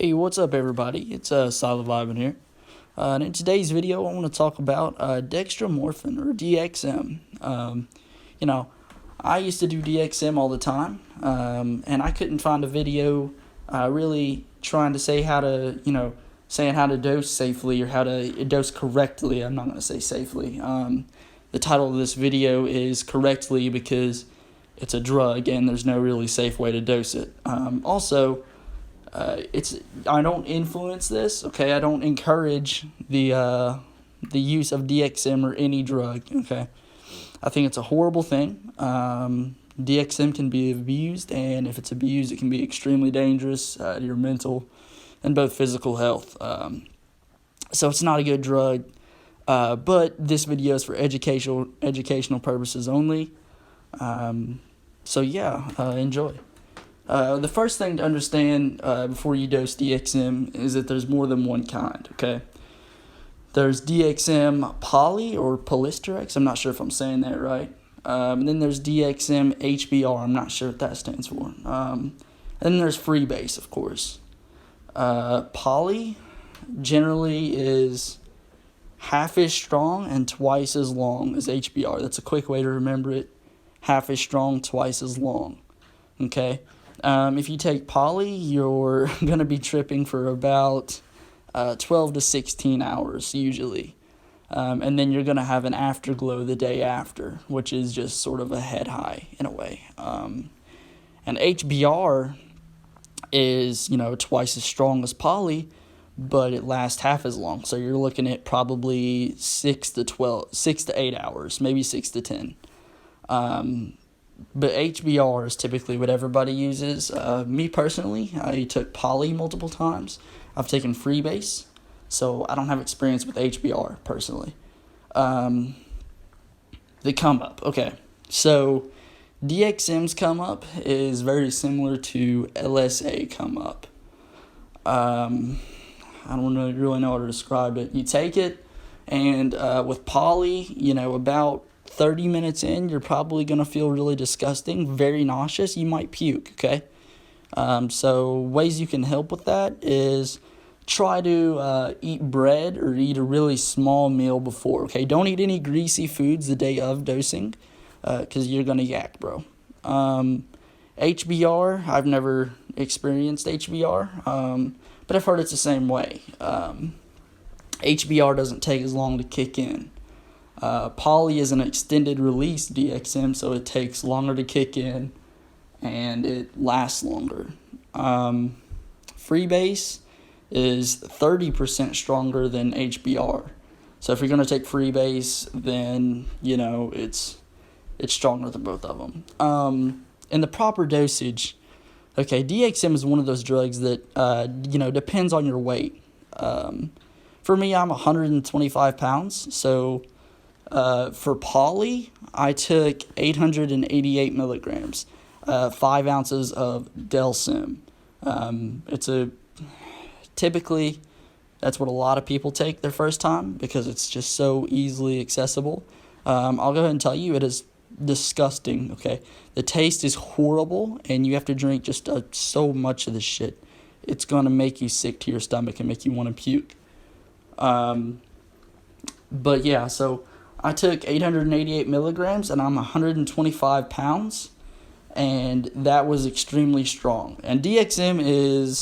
Hey, what's up, everybody? It's Solid Vibin here. And in today's video, I want to talk about dextromorphin or DXM. You know, I used to do DXM all the time, and I couldn't find a video really trying to say how to, saying how to dose safely or how to dose correctly. I'm not going to say safely. The title of this video is Correctly because it's a drug and there's no really safe way to dose it. I don't influence this, okay? I don't encourage the use of DXM or any drug, okay? I think it's a horrible thing. DXM can be abused, and if it's abused, it can be extremely dangerous to your mental and both physical health. So it's not a good drug, but this video is for educational purposes only. Enjoy. The first thing to understand before you dose DXM is that there's more than one kind, okay? There's DXM poly or polysterex, I'm not sure if I'm saying that right. And then there's DXM HBR, I'm not sure what that stands for. And then there's freebase, of course. Poly generally is half as strong and twice as long as HBR. That's a quick way to remember it. Half as strong, twice as long, okay? If you take poly, you're going to be tripping for about 12 to 16 hours usually. And then you're going to have an afterglow the day after, which is just sort of a head high in a way. And HBR is, twice as strong as poly, but it lasts half as long. So you're looking at probably 6 to 8 hours, maybe 6 to 10. But HBR is typically what everybody uses. Me personally, I took poly multiple times. I've taken freebase, so I don't have experience with HBR personally. The come up, okay. So DXM's come up is very similar to LSA come up. I don't really know how to describe it. You take it, and with poly, about 30 minutes in, you're probably going to feel really disgusting, very nauseous. You might puke, okay? So ways you can help with that is try to eat bread or eat a really small meal before, okay? Don't eat any greasy foods the day of dosing because you're going to yak, bro. HBR, I've never experienced HBR, but I've heard it's the same way. HBR doesn't take as long to kick in. Poly is an extended release DXM, so it takes longer to kick in and it lasts longer. Freebase is 30% stronger than HBR. So if you're going to take freebase, then, it's stronger than both of them. And the proper dosage, okay, DXM is one of those drugs that, depends on your weight. For me, I'm 125 pounds, so for poly, I took 888 milligrams, 5 ounces of Delsim. Typically, that's what a lot of people take their first time because it's just so easily accessible. I'll go ahead and tell you, it is disgusting, okay? The taste is horrible, and you have to drink just so much of this shit. It's going to make you sick to your stomach and make you want to puke. But yeah, so I took 888 milligrams, and I'm 125 pounds, and that was extremely strong. And DXM is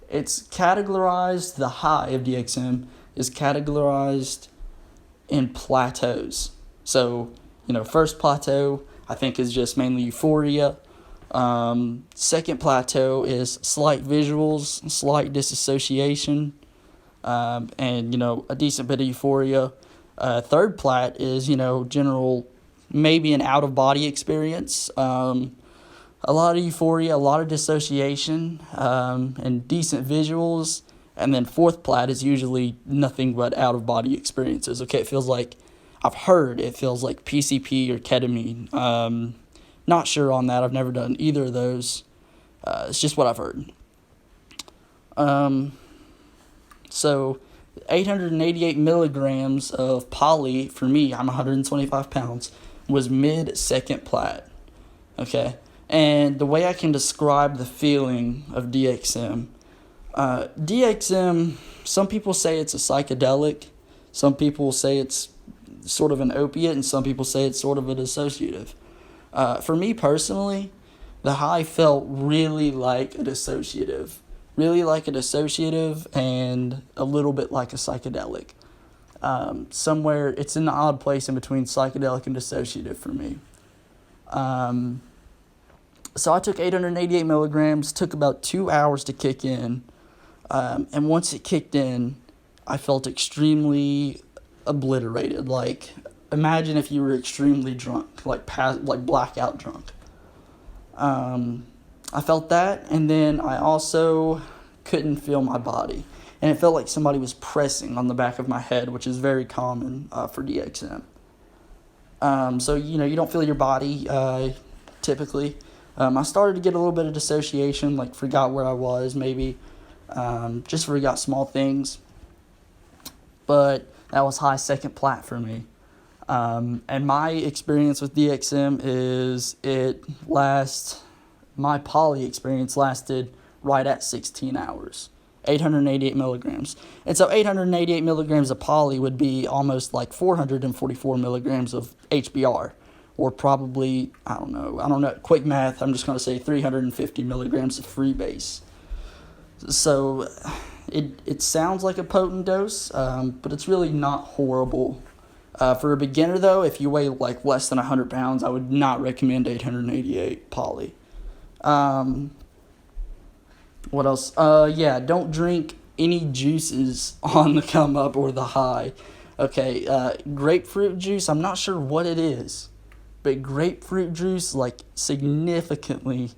it's categorized, the high of DXM is categorized in plateaus. So, first plateau, I think, is just mainly euphoria. Second plateau is slight visuals, slight disassociation, and a decent bit of euphoria. Third plat is general, maybe an out of body experience, a lot of euphoria, a lot of dissociation, and decent visuals. And then fourth plat is usually nothing but out of body experiences. Okay, it feels like PCP or ketamine. Not sure on that. I've never done either of those. It's just what I've heard. So 888 milligrams of poly, for me, I'm 125 pounds, was mid-second plat, okay? And the way I can describe the feeling of DXM, DXM, some people say it's a psychedelic, some people say it's sort of an opiate, and some people say it's sort of a dissociative. For me personally, the high felt really like a dissociative. And a little bit like a psychedelic. Somewhere, it's in the odd place in between psychedelic and dissociative for me. So I took 888 milligrams, took about 2 hours to kick in. And once it kicked in, I felt extremely obliterated. Like, imagine if you were extremely drunk, like blackout drunk. I felt that, and then I also couldn't feel my body. And it felt like somebody was pressing on the back of my head, which is very common for DXM. So, you don't feel your body typically. I started to get a little bit of dissociation, like forgot where I was, maybe. Just forgot small things. But that was high second plat for me. And my experience with DXM is my poly experience lasted right at 16 hours, 888 milligrams. And so 888 milligrams of poly would be almost like 444 milligrams of HBR, or probably, I don't know, quick math, I'm just going to say 350 milligrams of freebase. So it sounds like a potent dose, but it's really not horrible. For a beginner, though, if you weigh like less than 100 pounds, I would not recommend 888 poly. What else? Don't drink any juices on the come up or the high. Okay, grapefruit juice, I'm not sure what it is, but grapefruit juice like significantly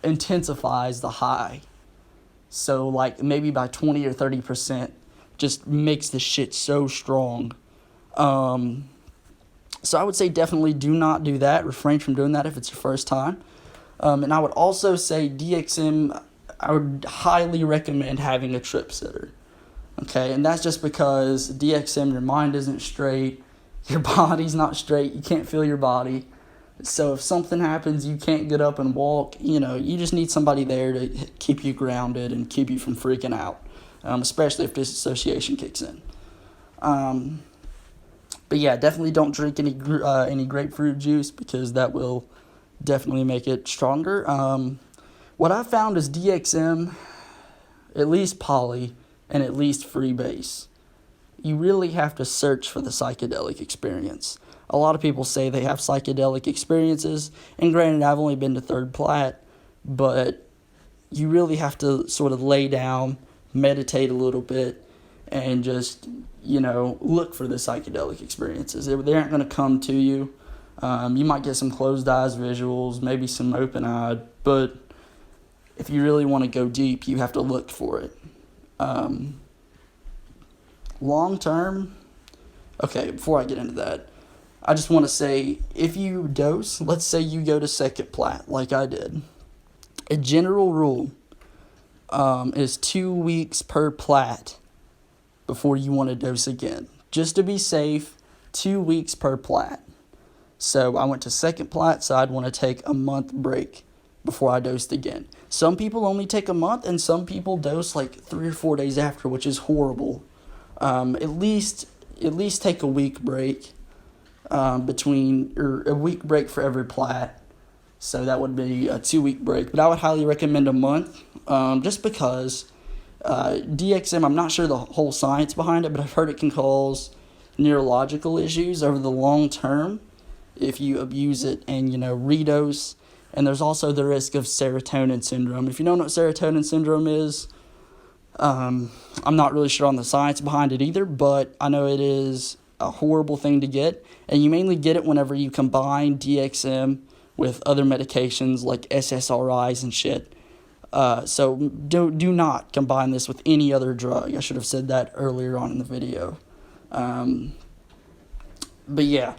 intensifies the high. So like maybe by 20 or 30%, just makes the shit so strong. So I would say definitely do not do that. Refrain from doing that if it's your first time. And I would also say DXM, I would highly recommend having a trip sitter. Okay, and that's just because DXM, your mind isn't straight, your body's not straight, you can't feel your body. So if something happens, you can't get up and walk, you just need somebody there to keep you grounded and keep you from freaking out, especially if dissociation kicks in. But yeah, definitely don't drink any grapefruit juice, because that will definitely make it stronger. What I found is DXM, at least poly, and at least freebase, you really have to search for the psychedelic experience. A lot of people say they have psychedelic experiences, and granted, I've only been to third plat, but you really have to sort of lay down, meditate a little bit, and just, look for the psychedelic experiences. They aren't going to come to you. You might get some closed eyes visuals, maybe some open eyed, but if you really want to go deep, you have to look for it. Long term, okay, before I get into that, I just want to say, if you dose, let's say you go to second plat, like I did, a general rule is 2 weeks per plat before you want to dose again. Just to be safe, 2 weeks per plat. So I went to second plat, so I'd want to take a month break before I dosed again. Some people only take a month, and some people dose like 3 or 4 days after, which is horrible. At least take a week break a week break for every plat. So that would be a 2 week break. But I would highly recommend a month, just because DXM, I'm not sure the whole science behind it, but I've heard it can cause neurological issues over the long term if you abuse it and, redose. And there's also the risk of serotonin syndrome. If you don't know what serotonin syndrome is, I'm not really sure on the science behind it either, but I know it is a horrible thing to get. And you mainly get it whenever you combine DXM with other medications like SSRIs and shit. So do not combine this with any other drug. I should have said that earlier on in the video. But yeah.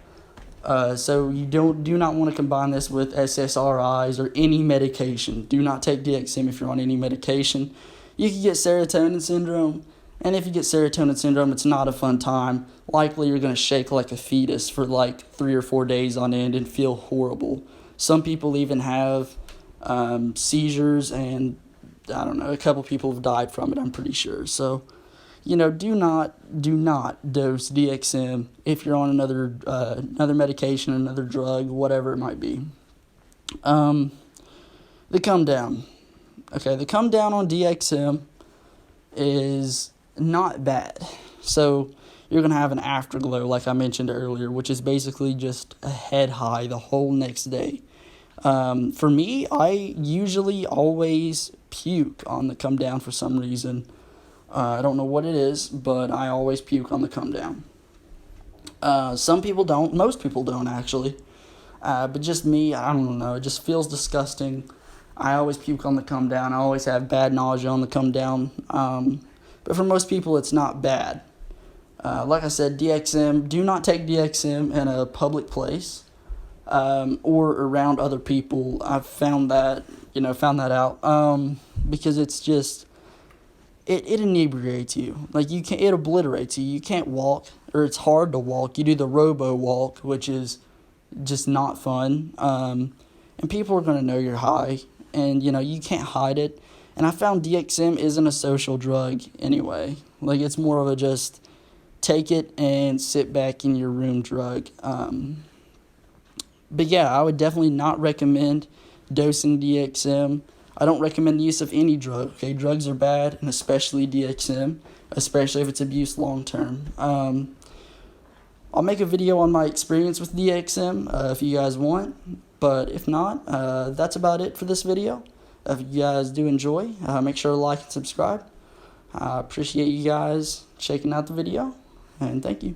So you do not want to combine this with SSRIs or any medication. Do not take DXM if you're on any medication. You can get serotonin syndrome, And if you get serotonin syndrome, it's not a fun time. Likely you're going to shake like a fetus for like 3 or 4 days on end and feel horrible. Some people even have seizures, and I don't know, a couple people have died from it, I'm pretty sure. So, do not dose DXM if you're on another medication, another drug, whatever it might be. The come down. Okay, the come down on DXM is not bad. So you're going to have an afterglow, like I mentioned earlier, which is basically just a head high the whole next day. For me, I usually always puke on the come down for some reason. I don't know what it is, but I always puke on the come down. Some people don't. Most people don't, actually. But just me, I don't know. It just feels disgusting. I always puke on the come down. I always have bad nausea on the come down. But for most people, it's not bad. Like I said, DXM, do not take DXM in a public place or around other people. I've found that out because it's just, it inebriates you. Like it obliterates you. You can't walk, or it's hard to walk. You do the robo walk, which is just not fun. And people are going to know you're high, and you can't hide it. And I found DXM isn't a social drug anyway. Like, it's more of a just take it and sit back in your room drug. But yeah, I would definitely not recommend dosing DXM. I don't recommend the use of any drug. Okay, drugs are bad, and especially DXM, especially if it's abused long term. I'll make a video on my experience with DXM if you guys want, but if not, that's about it for this video. If you guys do enjoy, make sure to like and subscribe. I appreciate you guys checking out the video, and thank you.